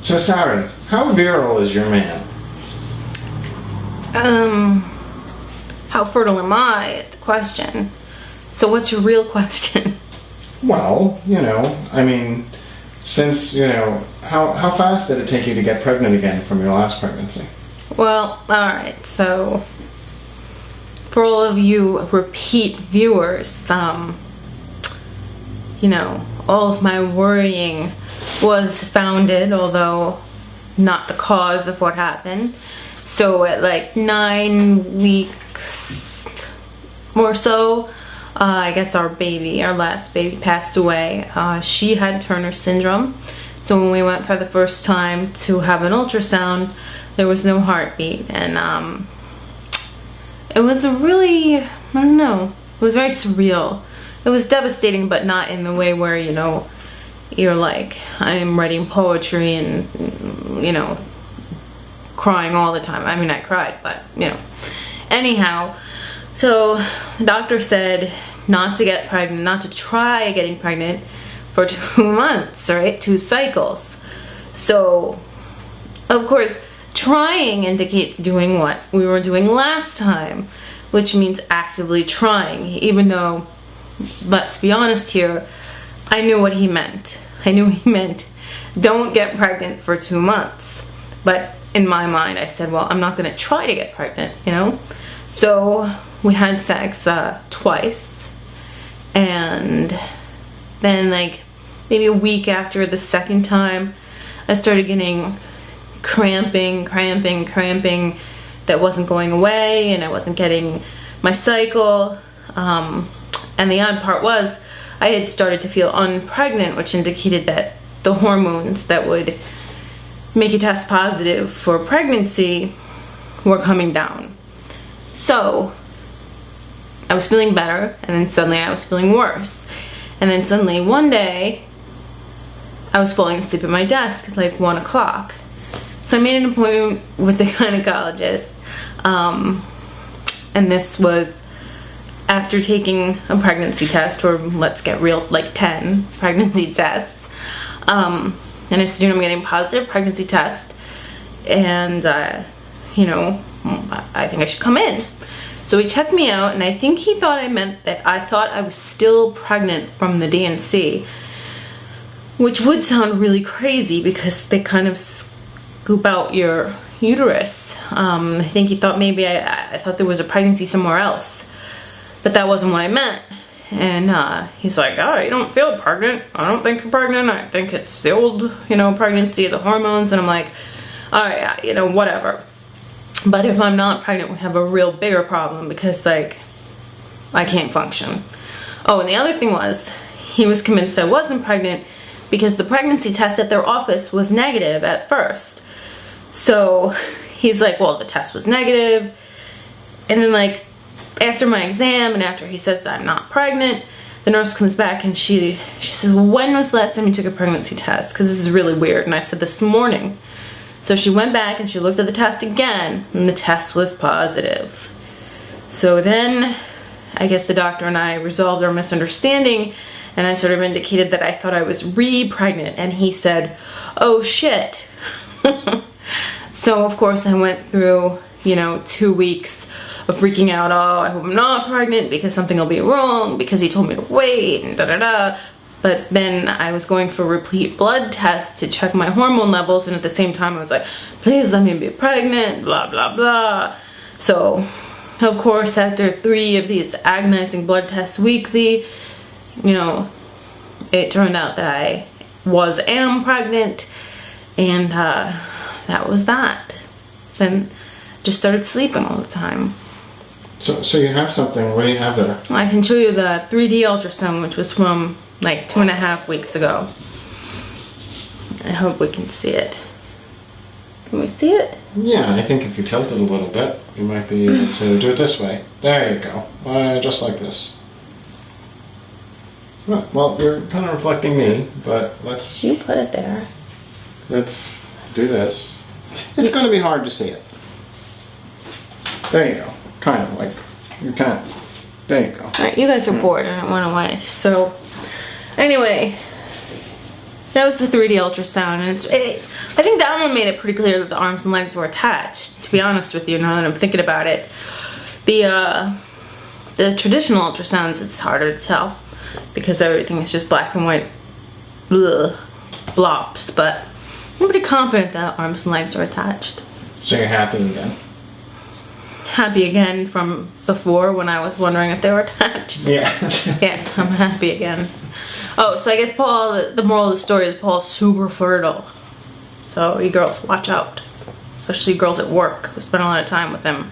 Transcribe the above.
So, Sari, how virile is your man? How fertile am I is the question. So what's your real question? Well, I mean, since, how fast did it take you to get pregnant again from your last pregnancy? Well, alright, so for all of you repeat viewers, all of my worrying was founded, although not the cause of what happened. So at like 9 weeks or so, I guess our last baby passed away. She had Turner syndrome. So when we went for the first time to have an ultrasound, there was no heartbeat. And it was a really, I don't know, it was very surreal. It was devastating, but not in the way where, you're like, I'm writing poetry and, crying all the time. I mean, I cried, but, Anyhow, so the doctor said not to get pregnant, not to try getting pregnant for 2 months, right? 2 cycles. So, of course, trying indicates doing what we were doing last time, which means actively trying, even though, let's be honest here, I knew what he meant. I knew he meant don't get pregnant for 2 months. But in my mind, I said, well, I'm not going to try to get pregnant, So we had sex twice. And then like maybe a week after the second time, I started getting cramping that wasn't going away, and I wasn't getting my cycle. And the odd part was I had started to feel unpregnant, which indicated that the hormones that would make you test positive for pregnancy were coming down. So I was feeling better, and then suddenly I was feeling worse. And then suddenly one day I was falling asleep at my desk at like 1 o'clock. So I made an appointment with the gynecologist, and this was after taking a pregnancy test, or let's get real, like 10 pregnancy tests. And I said, I'm getting a positive pregnancy test, and I think I should come in. So he checked me out, and I think he thought I meant that I thought I was still pregnant from the D&C, which would sound really crazy because they kind of scoop out your uterus. I think he thought maybe I thought there was a pregnancy somewhere else, but that wasn't what I meant. And he's like, oh, you don't feel pregnant. I don't think you're pregnant. I think it's the old, pregnancy, the hormones. And I'm like, all right, whatever. But if I'm not pregnant, we have a real bigger problem because, like, I can't function. Oh, and the other thing was, he was convinced I wasn't pregnant because the pregnancy test at their office was negative at first. So he's like, well, the test was negative. And then, like, after my exam and after he says I'm not pregnant, the nurse comes back and she says, well, when was the last time you took a pregnancy test? Because this is really weird. And I said, this morning. So she went back and she looked at the test again, and the test was positive. So then I guess the doctor and I resolved our misunderstanding, and I sort of indicated that I thought I was re-pregnant, and he said, oh shit. So of course I went through, 2 weeks of freaking out. Oh, I hope I'm not pregnant because something will be wrong because he told me to wait and da-da-da. But then I was going for repeat blood tests to check my hormone levels, and at the same time I was like, please let me be pregnant, blah, blah, blah. So, of course, after 3 of these agonizing blood tests weekly, it turned out that I am pregnant, and that was that. Then just started sleeping all the time. So you have something. What do you have there? I can show you the 3D ultrasound, which was from like 2.5 weeks ago. I hope we can see it. Can we see it? Yeah, I think if you tilt it a little bit, you might be able to do it this way. There you go. Just like this. Well, you're kind of reflecting me, but let's... You put it there. Let's do this. It's going to be hard to see it. There you go. Kind of like... You're kind of... There you go. Alright, you guys are bored and it went away. So, anyway, That was the 3D ultrasound, and I think that one made it pretty clear that the arms and legs were attached, to be honest with you, now that I'm thinking about it. The traditional ultrasounds, it's harder to tell, because everything is just black and white blobs, but I'm pretty confident that arms and legs are attached. So you're happy again? Happy again from before when I was wondering if they were attached. Yeah. Yeah, I'm happy again. Oh, so I guess Paul, the moral of the story is Paul's super fertile. So you girls, watch out. Especially girls at work who spend a lot of time with him.